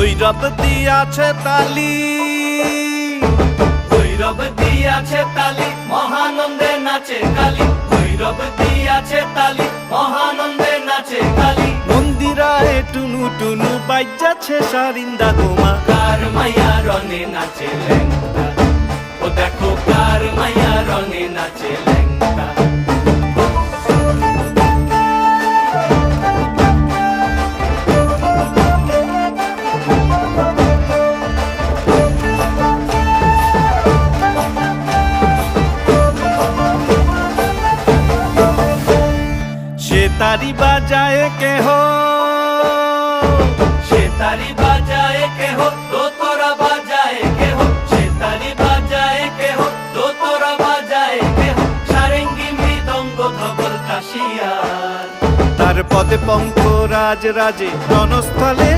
ভৈরব দিয়াছে তালি, ভৈরব দিয়াছে তালি, মহানন্দে নাচে কালী। ভৈরব দিয়াছে তালি, মহানন্দে নাচে কালী। মন্দিরায় টুনু টুনু বাইজাছে সারিন্দা গোমা। কার মাইয়া রনে নাচে ল্যাংটা, ও দেখো কার মাইয়া রনে নাচে ল্যাংটা। সে তারি বাজায় কেহ, সে তারি বাজায় কেহ, দোতরা বাজায় কেহ। সে তারি বাজায় কেহ, দোতরা বাজায় কেহ। সারেঙ্গি মৃদঙ্গ ধবল কাশিয়ার। তার পদে পঙ্ক রাজ রাজে রণস্থলে